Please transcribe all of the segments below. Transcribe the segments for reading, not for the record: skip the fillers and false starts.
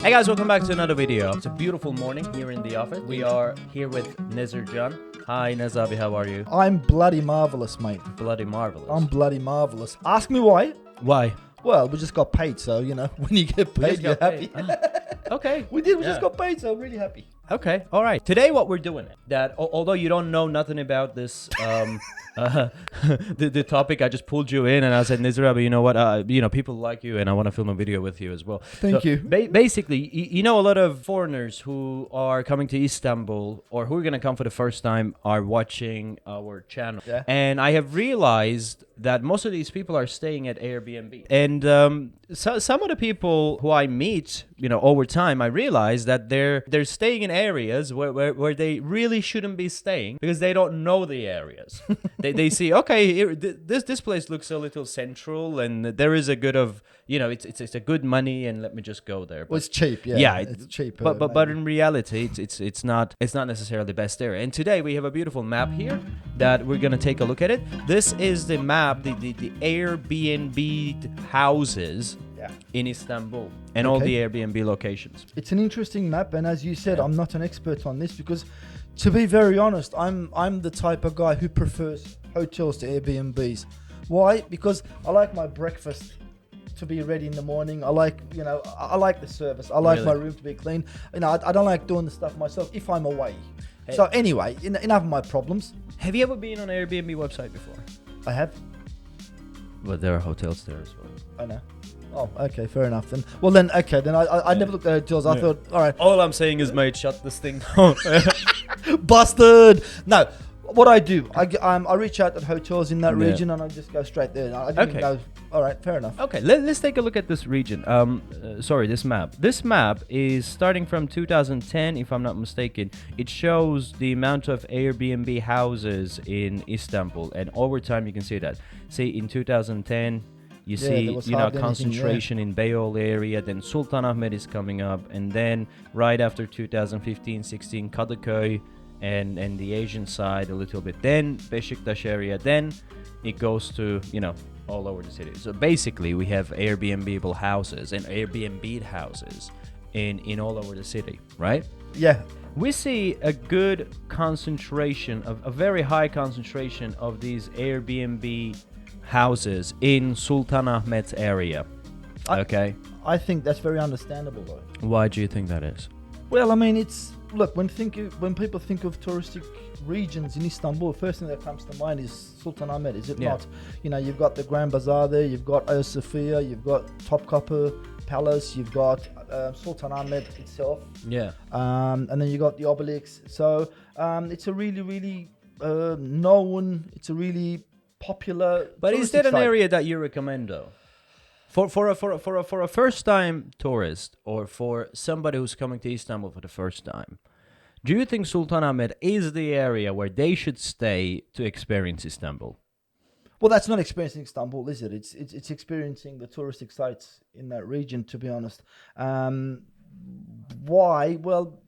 Hey guys, welcome back to another video. It's a beautiful morning here in the office. We are here with Nezircan. Hi Nezabi, how are you? I'm bloody marvellous, mate. Bloody marvelous. I'm bloody marvellous. Ask me why. Why? Well, we just got paid, so, you know, when you get paid, you're happy. Okay. We just got paid, so I'm really happy. Okay, all right. Today what we're doing, that although you don't know nothing about this, the topic, I just pulled you in and I said, Nezirabi, you know what, people like you and I want to film a video with you as well. Thank you. Basically, you know, a lot of foreigners who are coming to Istanbul or who are going to come for the first time are watching our channel. Yeah. And I have realized that most of these people are staying at Airbnb. And so some of the people who I meet, you know, over time, I realize that they're staying in areas where they really shouldn't be staying because they don't know the areas. they see, okay, here, this place looks a little central and there is a good of, you know, it's a good money and let me just go there. But, Well, it's cheap, yeah. Yeah, it's cheap. but in reality, it's not necessarily the best area. And today we have a beautiful map here that we're gonna take a look at it. This is the map, the Airbnb houses in Istanbul and all the Airbnb locations. It's an interesting map, and as you said, I'm not an expert on this because, to be very honest, I'm the type of guy who prefers hotels to Airbnbs. Why? Because I like my breakfast to be ready in the morning. I like, you know, I like the service. I like my room to be clean. You know, I don't like doing the stuff myself if I'm away. Hey. So anyway, enough of my problems. Have you ever been on an Airbnb website before? I have. But there are hotels there as well. I know. Oh, okay, fair enough then. Well then, okay, then I never looked at hotels. I thought, all right. All I'm saying is, mate, shut this thing down. Busted. No, what I do, I reach out to hotels in that region and I just go straight there. I didn't even go. All right, fair enough. Okay, let's take a look at this region. This map. This map is starting from 2010, if I'm not mistaken. It shows the amount of Airbnb houses in Istanbul, and over time you can see that. See, in 2010. You see, you know, concentration in Beyoğlu area, then SultanAhmet is coming up, and then right after 2015-16, Kadıköy and the Asian side a little bit. Then Beşiktaş area, then it goes to, you know, all over the city. So basically, we have Airbnb houses and Airbnb houses in all over the city, right? Yeah. We see a good concentration, a very high concentration of these Airbnb houses in SultanAhmet area. Okay. I think that's very understandable though. Why do you think that is? Well, I mean, it's look when people think of touristic regions in Istanbul, the first thing that comes to mind is SultanAhmet, is it not? You know, you've got the Grand Bazaar there, you've got Hagia Sophia, you've got Topkapı Palace, you've got SultanAhmet itself. Yeah. And then you got the obelisk. So it's a really known. It's a really popular. But is that an area that you recommend though? For a first time tourist or for somebody who's coming to Istanbul for the first time, do you think SultanAhmet is the area where they should stay to experience Istanbul? Well, that's not experiencing Istanbul, is it? It's experiencing the touristic sites in that region, to be honest. Why? Well,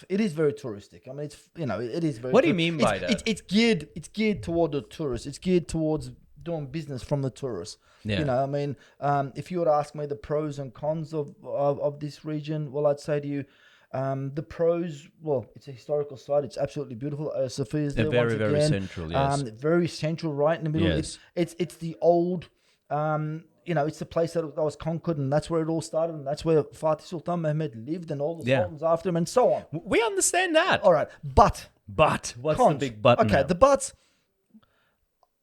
it is very touristic. I mean, it's, you know, it is very. What do you mean by that? It's geared toward the tourists. It's geared towards doing business from the tourists. Yeah. You know, I mean, if you were to ask me the pros and cons of this region, well, I'd say to you, the pros. Well, it's a historical site. It's absolutely beautiful. Sophia's there once again. Very central. Yes. Very central, right in the middle. Yes. It's the old. You know, it's the place that was conquered, and that's where it all started, and that's where Fatih Sultan Mehmed lived, and all the sultans after him, and so on. We understand that. All right, but what's cons. the big but? Okay, now? The buts.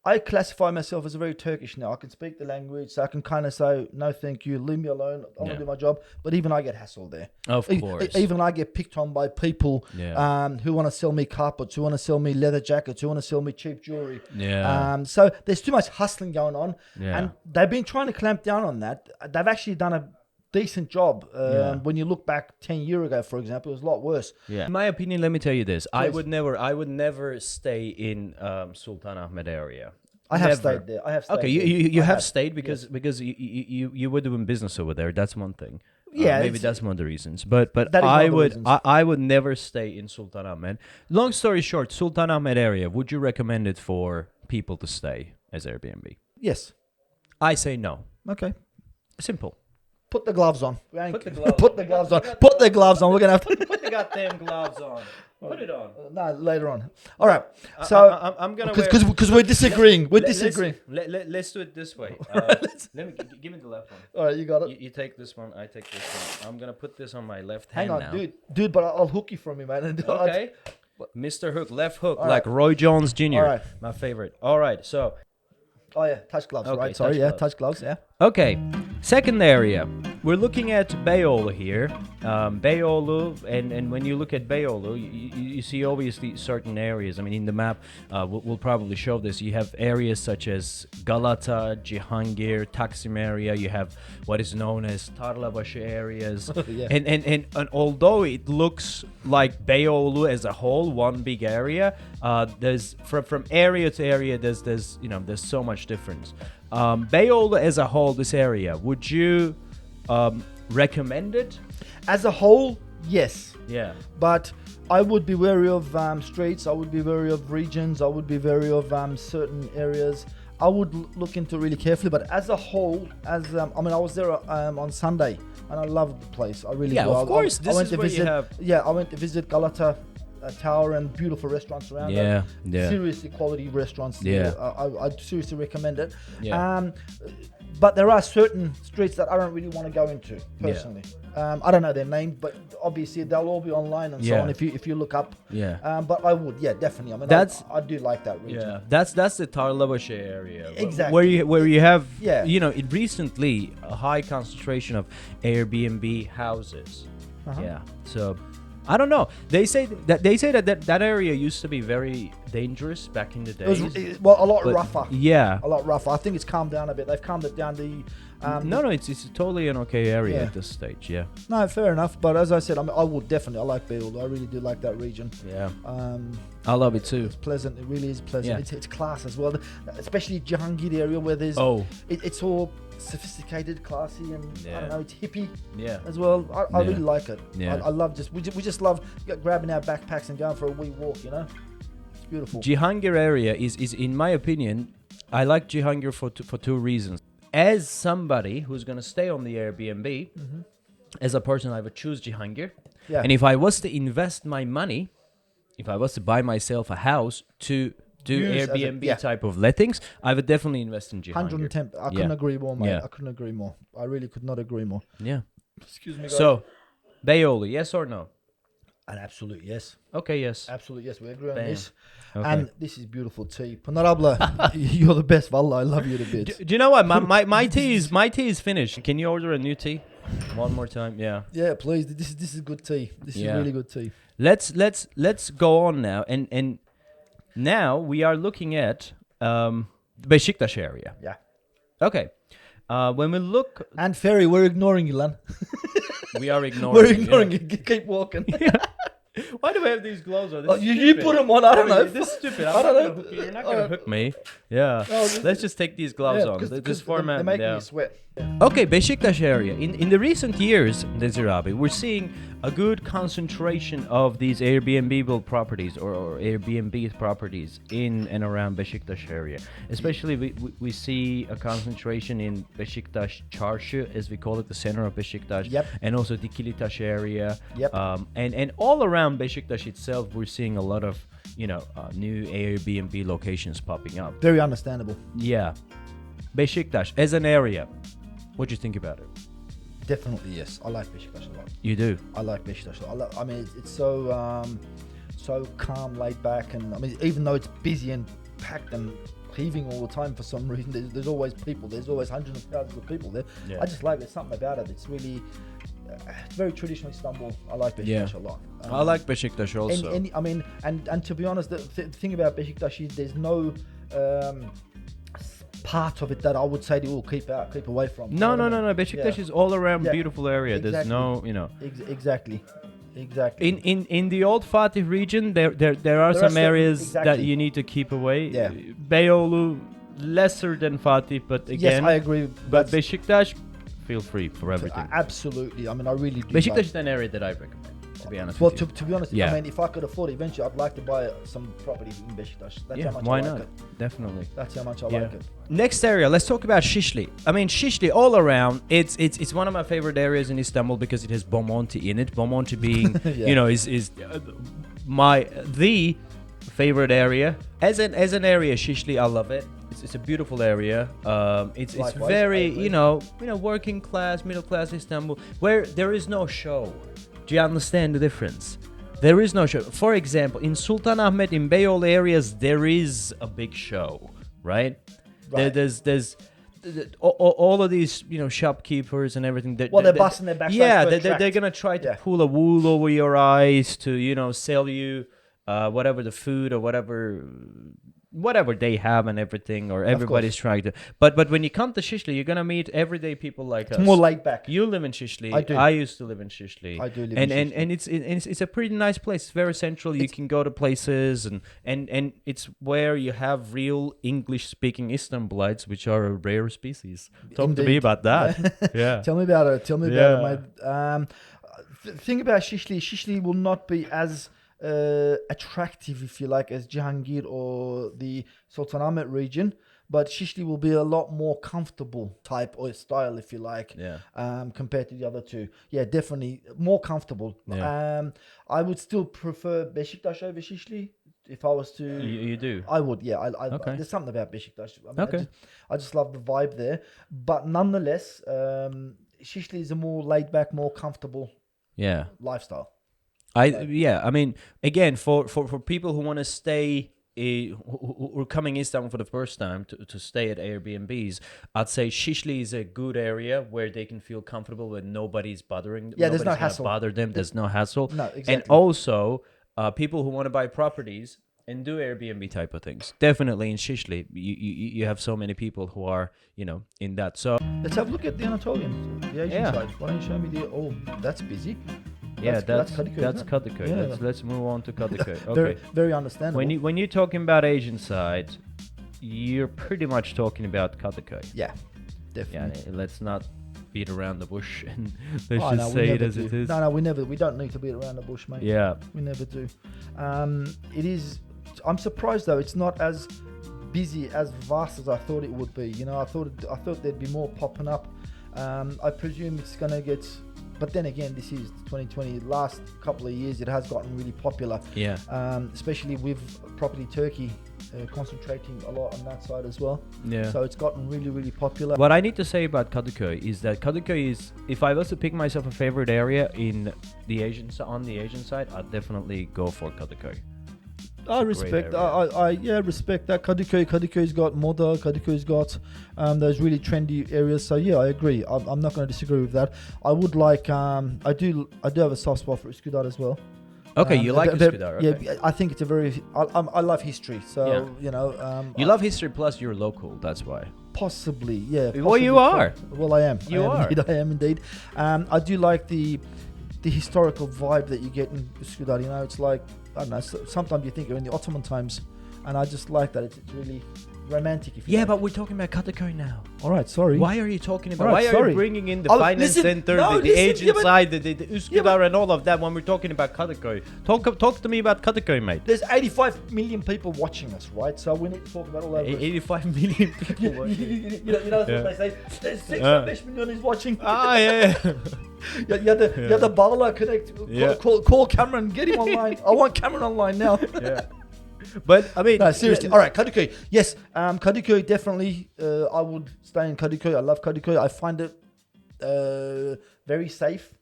I classify myself as a very Turkish now. I can speak the language, so I can kind of say, no, thank you, leave me alone. I want to do my job. But even I get hassled there. Of course. Even I get picked on by people who want to sell me carpets, who want to sell me leather jackets, who want to sell me cheap jewelry. Yeah. So there's too much hustling going on. Yeah. And they've been trying to clamp down on that. They've actually done a decent job. When you look back 10 years ago, for example, it was a lot worse. Yeah. In my opinion, let me tell you this. Please. I would never stay in SultanAhmet area. I have stayed there. Okay, you have stayed because you were doing business over there. That's one thing. Yeah, maybe that's one of the reasons. But I would never stay in SultanAhmet. Long story short, SultanAhmet area. Would you recommend it for people to stay as Airbnb? Yes. I say no. Okay. Simple. Put the gloves on. Put the gloves Put on. the gloves on. Put the gloves on. We're gonna have to. Put the goddamn gloves on. Put it on. No, later on. All right. So I'm gonna because we're disagreeing. We're disagreeing. Let's do it this way. Let me give me the left one. All right, you got it. You take this one. I take this one. I'm gonna put this on my left Hang hand on, now. dude. But I'll hook you from me, man. Okay. Mr. Hook, left hook, All like right. Roy Jones Jr. All right. My favorite. All right. So. Oh yeah, touch gloves, Okay, right? Sorry, touch yeah, gloves. touch gloves, yeah. Okay, second area. We're looking at Beyoğlu here. Beyoğlu, and when you look at Beyoğlu, you see obviously certain areas. I mean, in the map, we'll probably show this. You have areas such as Galata, Cihangir, Taksim area. You have what is known as Tarlabaşı areas. Yeah. And although it looks like Beyoğlu as a whole, one big area, there's from area to area, there's so much difference. Beyoğlu as a whole, this area, would you recommend it? As a whole, yes. Yeah. But I would be wary of streets. I would be wary of regions. I would be wary of certain areas. I would look into really carefully. But as a whole, I was there on Sunday, and I loved the place. I really Yeah, do. of course. I went This to is where visit. you have. Yeah, I went to visit Galata Tower and beautiful restaurants around it. Yeah. Seriously quality restaurants. Yeah. I'd seriously recommend it. Yeah. But there are certain streets that I don't really want to go into personally. I don't know their names, but obviously they'll all be online and so Yeah. on if you look up. Yeah. But I would, definitely. I mean, That's- I do like that region. Yeah, that's the Tarlabaşı area. Exactly. Where you have Yeah. it recently a high concentration of Airbnb houses. Uh-huh. Yeah. So I don't know. They say that area used to be very dangerous back in the It was, days. a lot but- rougher. Yeah. A lot rougher. I think it's calmed down a bit. They've calmed it down. No, it's totally an okay area Yeah. at this stage. Yeah. No, fair enough. But as I said, I would definitely. I like Beyoğlu. I really do like that region. Yeah. I love it too. It's pleasant. It really is pleasant. Yeah. It's class as well. Especially Cihangir area where there's. Oh. It's all sophisticated, classy, and I Yeah. don't know. It's hippie Yeah. as well. I Yeah. really like it. Yeah. I love we just love grabbing our backpacks and going for a wee walk. It's beautiful. Cihangir area is in my opinion, I like Cihangir for two reasons. As somebody who's gonna stay on the Airbnb, as a person, I would choose Cihangir. Yeah. And if I was to invest my money, if I was to buy myself a house to do Use as a- Airbnb yeah. type of lettings, I would definitely invest in Cihangir. 110. I couldn't agree more, mate. Yeah. I couldn't agree more. I really could not agree more. Yeah. Excuse me, guys. So, Beyoğlu, yes or no? An absolute yes. Okay, yes. Absolute yes. We agree on Bam. this. Okay. And this is beautiful tea. Panarabla, you're the best. Wallah, I love you to bits. Do you know what? My tea is finished. Can you order a new tea? One more time, yeah. Yeah, please. This is good tea. This is Yeah. really good tea. Let's go on now, and now we are looking at the Beşiktaş area. Yeah. Okay, when we look, And Ferry, we're ignoring you, Lan. we are ignoring. We're ignoring yeah. you. Keep walking. Why do we have these gloves on? This Oh, is you stupid. put them on. I don't know. This is stupid. I don't know. You're not gonna hook me. Yeah. Oh, Let's just take these gloves on. This format. They're making yeah. me sweat. Okay, Beşiktaş area. In the recent years, Desir abi, we're seeing a good concentration of these Airbnb built properties or Airbnb properties in and around Beşiktaş area. Especially we see a concentration in Beşiktaş Çarşı, as we call it, the center of Beşiktaş, Yep. and also Dikilitaş area. Yep. And all around Beşiktaş itself, we're seeing a lot of new Airbnb locations popping up. Very understandable. Yeah. Beşiktaş as an area. What do you think about it? Definitely yes. I like Beşiktaş a lot. You do. I like Beşiktaş. I mean, it's so calm, laid back, and I mean, even though it's busy and packed and heaving all the time for some reason, there's always people. There's always hundreds of thousands of people there. Yeah. I just like there's something about it. It's really it's very traditional Istanbul. I like Beşiktaş a lot. I like Beşiktaş also. And to be honest, the thing about Beşiktaş is there's no part of it that I would say they will keep away from. No. Beşiktaş is all around Yeah. beautiful area. There's Exactly. no, Exactly. In the old Fatih region, there are some certain- areas that exactly. you need to keep away. Yeah. Beyoğlu lesser than Fatih, but again, Yes, I agree. but Beşiktaş, feel free for everything. Absolutely. I mean, I really do. Beşiktaş is an area that I recommend. to be honest Well, with you. to be honest, Yeah. I mean, if I could afford it, eventually, I'd like to buy some property in Beşiktaş. That's how much why I like not? it. Definitely. That's how much I Yeah. like it. Next area, let's talk about Şişli. I mean, Şişli all around, it's one of my favorite areas in Istanbul because it has Bomonti in it. Bomonti being, Yeah. you know, is the favorite area. As an area, Şişli, I love it. It's a beautiful area. It's Likewise, very, I agree. you know, working class, middle class Istanbul, where there is no show. Do you understand the difference? There is no show. For example, in SultanAhmet, in Beyoğlu areas, there is a big show, right? Right. There's all of these, you know, shopkeepers and everything. Well, they're busting their backs. Yeah, like, they're gonna try to Yeah. pull a wool over your eyes to, you know, sell you whatever the food or whatever they have and everything, or everybody's trying to. But when you come to Şişli, you're gonna meet everyday people like us. It's more laid back. You live in Şişli. I do. I used to live in Şişli. I do live and, in and Şişli. and it's a pretty nice place. It's very central. You can go to places and it's where you have real English speaking Istanbulites, which are a rare species. Talk to me Indeed. about that. Yeah. Tell me about it. Tell me Yeah. about it, mate. Thing about Şişli, Şişli will not be as attractive, if you like, as Cihangir or the SultanAhmet region, but Şişli will be a lot more comfortable type or style, if you like, compared to the other two. Yeah, definitely more comfortable. Yeah. I would still prefer Beşiktaş over Şişli. If I was to, You do. I would. Yeah, Okay. there's something about Beşiktaş. I mean, Okay. I just love the vibe there. But nonetheless, Şişli is a more laid back, more comfortable Yeah. lifestyle. I mean, again, for people who want to stay, who are coming in Istanbul for the first time to stay at Airbnbs, I'd say Şişli is a good area where they can feel comfortable when nobody's bothering them. Yeah, there's no Nobody's gonna hassle. Bother them. There's no hassle. No, exactly. And also, people who want to buy properties and do Airbnb type of things. Definitely in Şişli, you have so many people who are, you know, in that. So Let's have a look at the Anatolian, the Asian Yeah. side. Why don't you show me the? Oh, that's busy. yeah, That's that's Kadıköy, isn't it? Kadıköy. Yeah. Let's move on to Kadıköy. Okay. Very, very understandable. When you're talking about Asian side, you're pretty much talking about Kadıköy. Yeah, definitely. Yeah, let's not beat around the bush and let's Oh, just no, we say it never as do. it is. No, we don't need to beat around the bush, mate. Yeah. We never do. It is. I'm surprised though. It's not as busy, as vast as I thought it would be. You know, I thought there'd be more popping up. I presume it's gonna get. But then again, this is 2020. Last couple of years, it has gotten really popular. Yeah. Especially with property Turkey concentrating a lot on that side as well. Yeah. So it's gotten really, really popular. What I need to say about Kadıköy is that Kadıköy is, if I was to pick myself a favorite area in the Asian side, I'd definitely go for Kadıköy. I respect. I respect that. Kadıköy's got Moda. Kadıköy's got those really trendy areas. So yeah, I agree. I'm not going to disagree with that. I would like. I do have a soft spot for Üsküdar as well. Okay, you like Üsküdar. Okay. Yeah, I think it's a very. I love history. So Yeah. you know. You love history, plus you're local. That's why. Possibly, yeah. Well, you are. Well, I am. You are. Indeed, I am indeed. I do like the historical vibe that you get in Üsküdar. You know, it's like, I don't know. Sometimes you think you're in the Ottoman times, and I just like that. It's really romantic. If you Yeah, like. but we're talking about Kadıköy now. All right, sorry. Why are you talking about? Alright, why are sorry. you bringing in the Oh, finance listen, center, no, the listen, Asian yeah, but- side, the Üsküdar, and all of that when we're talking about Kadıköy? Talk to me about Kadıköy, mate. There's 85 million people watching us, right? So we need to talk about all that. 85 million people. You know, watching. that's Yeah. what they say. There's 6 million is watching. Yeah. You had the Bala connect. Yeah. Call Cameron. Get him online. I want Cameron online now. Yeah. But I mean, No, seriously. All right, Kadıköy. Yes, Kadıköy definitely. I would stay in Kadıköy. I love Kadıköy. I find it very safe.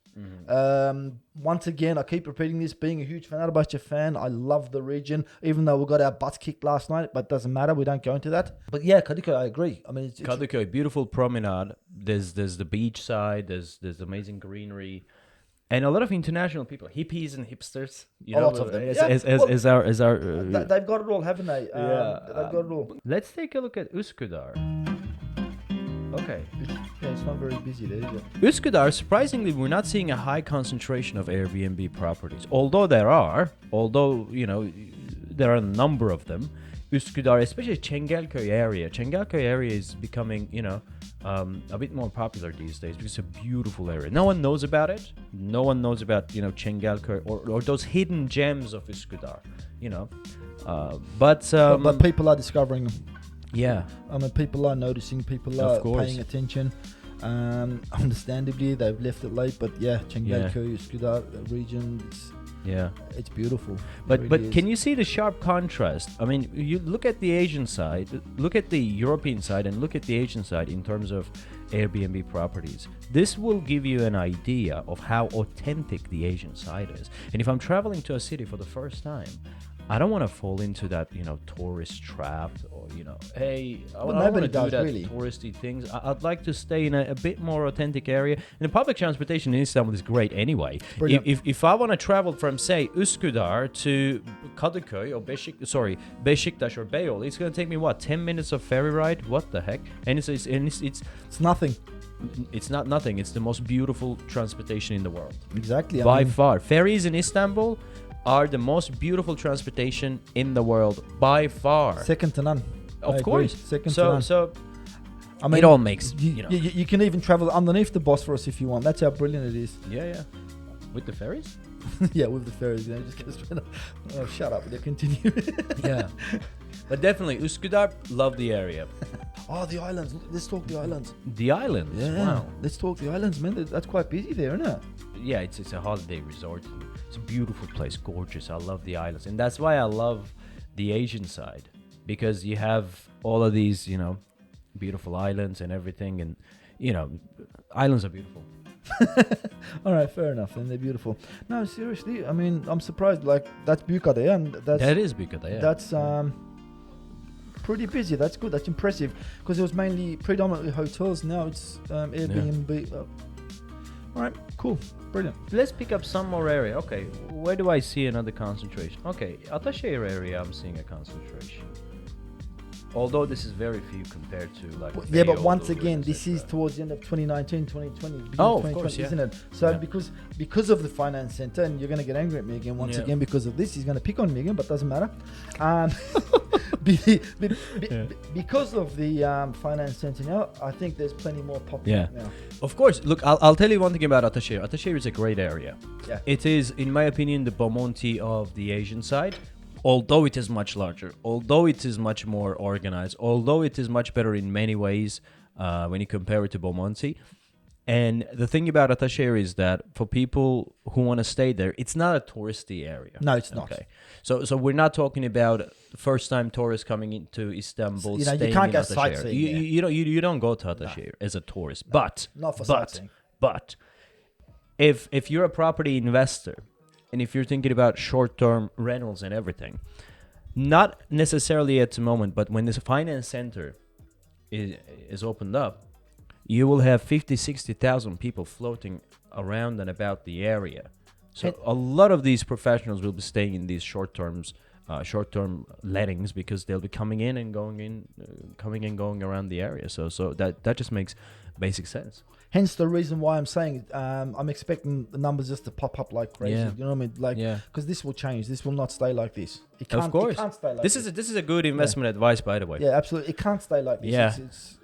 Once again, I keep repeating this. Being a huge Fenerbahçe fan, I love the region. Even though we got our butts kicked last night, but it doesn't matter. We don't go into that. But yeah, Kadıköy, I agree. I mean, it's Kadıköy, beautiful promenade. There's the beach side. There's amazing greenery, and a lot of international people, hippies and hipsters. You A know, lot of them. As, Yeah, as, as, well, as our they've got it all, haven't they? They've got it all. Let's take a look at Üsküdar. Okay. Yeah, it's not very busy there, is it? Üsküdar, surprisingly, we're not seeing a high concentration of Airbnb properties. Although there are a number of them. Üsküdar, especially Çengelköy area. Çengelköy area is becoming, a bit more popular these days because it's a beautiful area. No one knows about it. No one knows about Chengalköy or those hidden gems of Üsküdar. But people are discovering them. Yeah. I mean, people are noticing. People are paying attention. Understandably, they've left it late, but yeah, Chengalköy, Üsküdar region. It's beautiful. But can you see the sharp contrast? I mean, you look at the Asian side, look at the European side, and look at the Asian side in terms of Airbnb properties. This will give you an idea of how authentic the Asian side is. And if I'm traveling to a city for the first time, I don't want to fall into that, tourist trap or, hey, I don't want to do that touristy things. I'd like to stay in a bit more authentic area. And the public transportation in Istanbul is great anyway. If I want to travel from, say, Üsküdar to Kadıköy or Beşiktaş or Beyoğlu, it's going to take me, 10 minutes of ferry ride? What the heck? And it's nothing. It's not nothing. It's the most beautiful transportation in the world. Exactly. By far. Ferries in Istanbul are the most beautiful transportation in the world by far. Second to none. Of course. Second to none. So I mean, it all makes you can even travel underneath the Bosphorus if you want. That's how brilliant it is. Yeah. With the ferries? Yeah, with the ferries. Just get straight up. Oh, shut up. They continue. Yeah. But definitely, Üsküdar, love the area. Oh, the islands. Let's talk the islands. The islands? Yeah. Wow. Let's talk the islands, man. That's quite busy there, isn't it? Yeah, it's a holiday resort. It's a beautiful place, gorgeous. I love the islands. And that's why I love the Asian side. Because you have all of these, beautiful islands and everything. And, islands are beautiful. All right, fair enough. Then they're beautiful. No, seriously. I mean, I'm surprised. Like, that's Büyükada, and that is Büyükada, yeah. That's pretty busy. That's good. That's impressive. Because it was predominantly hotels. Now it's Airbnb. Yeah. All right, cool, brilliant. Let's pick up some more area. Okay, where do I see another concentration? Okay, Ataşehir area, I'm seeing a concentration. Although this is very few compared to like. Yeah, but once again, this is towards the end of 2019, 2020. Oh, of course, yeah. Isn't it? So because of the finance center, and you're going to get angry at me again once again because of this. He's going to pick on me again, but doesn't matter. Because of the finance center now, I think there's plenty more popping up now. Of course. Look, I'll tell you one thing about Ataşehir. Ataşehir is a great area. Yeah. It is, in my opinion, the Bomonti of the Asian side. Although it is much larger, although it is much more organized, although it is much better in many ways when you compare it to Bomonti. And the thing about Ataşehir is that for people who want to stay there, it's not a touristy area. No, it's not. Okay, so we're not talking about first-time tourists coming into Istanbul. You staying can't in go Ataşehir. sightseeing. You don't go to Ataşehir as a tourist. But not for sightseeing. But if you're a property investor, and if you're thinking about short-term rentals and everything, not necessarily at the moment, but when this finance center is opened up, you will have 50,000-60,000 people floating around and about the area. So a lot of these professionals will be staying in these short-term lettings because they'll be coming and going around the area. So that just makes basic sense. Hence the reason why I'm saying I'm expecting the numbers just to pop up like crazy. Yeah. You know what I mean? Because this will change. This will not stay like this. It can't, of course. It can't stay like this. This is a good investment advice, by the way. Yeah, absolutely. It can't stay like this. Yeah.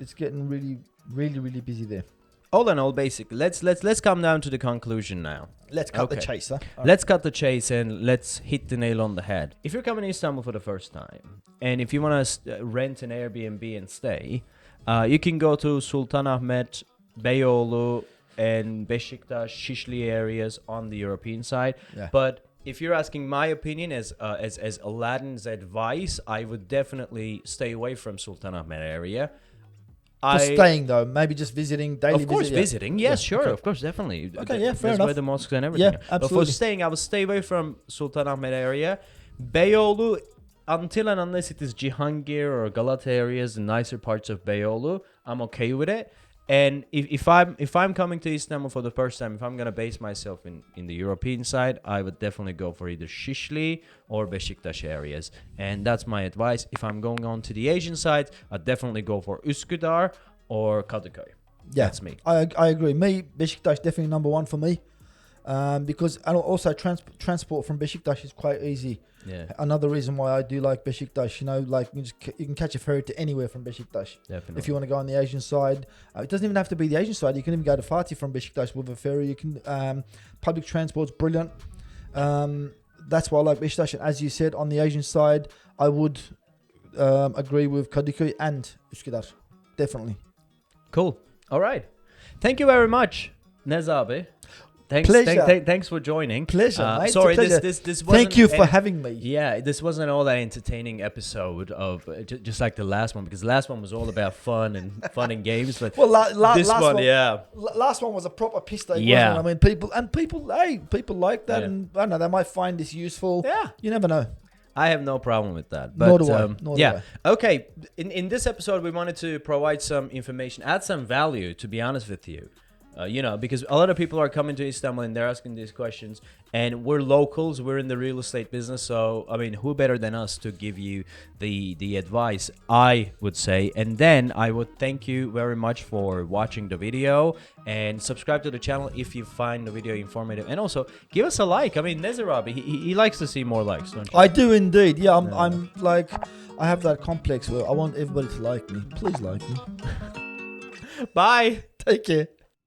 It's getting really, really, really busy there. All in all, basically, let's come down to the conclusion now. Let's cut the chase, huh? Let's cut the chase and let's hit the nail on the head. If you're coming to Istanbul for the first time, and if you want to rent an Airbnb and stay, you can go to SultanAhmet, Beyoğlu, and Beşiktaş, Şişli areas on the European side. Yeah. But if you're asking my opinion as Aladdin's advice, I would definitely stay away from SultanAhmet area. For staying though, maybe just visiting, daily. Of course, visiting. Yes, yeah, sure. okay. Of course, definitely. Okay, yeah, fair That's enough. where the mosques and everything. Yeah, are. absolutely. But for staying, I would stay away from SultanAhmet area. Beyoğlu, until and unless it is Cihangir or Galata areas, the nicer parts of Beyoğlu, I'm okay with it. And if I'm coming to Istanbul for the first time, if I'm gonna base myself in the European side, I would definitely go for either Şişli or Beşiktaş areas, and that's my advice. If I'm going on to the Asian side, I'd definitely go for Üsküdar or Kadıköy. Yeah, that's me. I agree. Me, Beşiktaş definitely number one for me. because and also transport from Beşiktaş is quite easy. Yeah. Another reason why I do like Beşiktaş, you know, like you can catch a ferry to anywhere from Beşiktaş. Definitely. If you want to go on the Asian side, it doesn't even have to be the Asian side. You can even go to Fatih from Beşiktaş with a ferry. You can public transport's brilliant. That's why I like Beşiktaş. And as you said, on the Asian side, I would agree with Kadıköy and Üsküdar, definitely. Cool. All right. Thank you very much, Nez abi. Pleasure. Thanks for joining. Pleasure, mate. Sorry, pleasure. this wasn't. Thank you for having me. Yeah, this wasn't all that entertaining episode of just like the last one, because the last one was all about fun and games. But Well, this last one, yeah, last one was a proper piss take. Yeah. Wasn't it? I mean, people like that, Yeah. and I don't know, they might find this useful. Yeah. You never know. I have no problem with that. But, Nor do I. Nor do yeah. Okay. In this episode, we wanted to provide some information, add some value. To be honest with you. You know, because a lot of people are coming to Istanbul and they're asking these questions, and we're locals, we're in the real estate business, so I mean, who better than us to give you the advice, I would say. And then I would thank you very much for watching the video, and subscribe to the channel if you find the video informative, and also give us a like. I mean, Nezirabi, he likes to see more likes, don't you? I do indeed. Yeah, I'm like, I have that complex where I want everybody to like me. Please like me. Bye. Take care.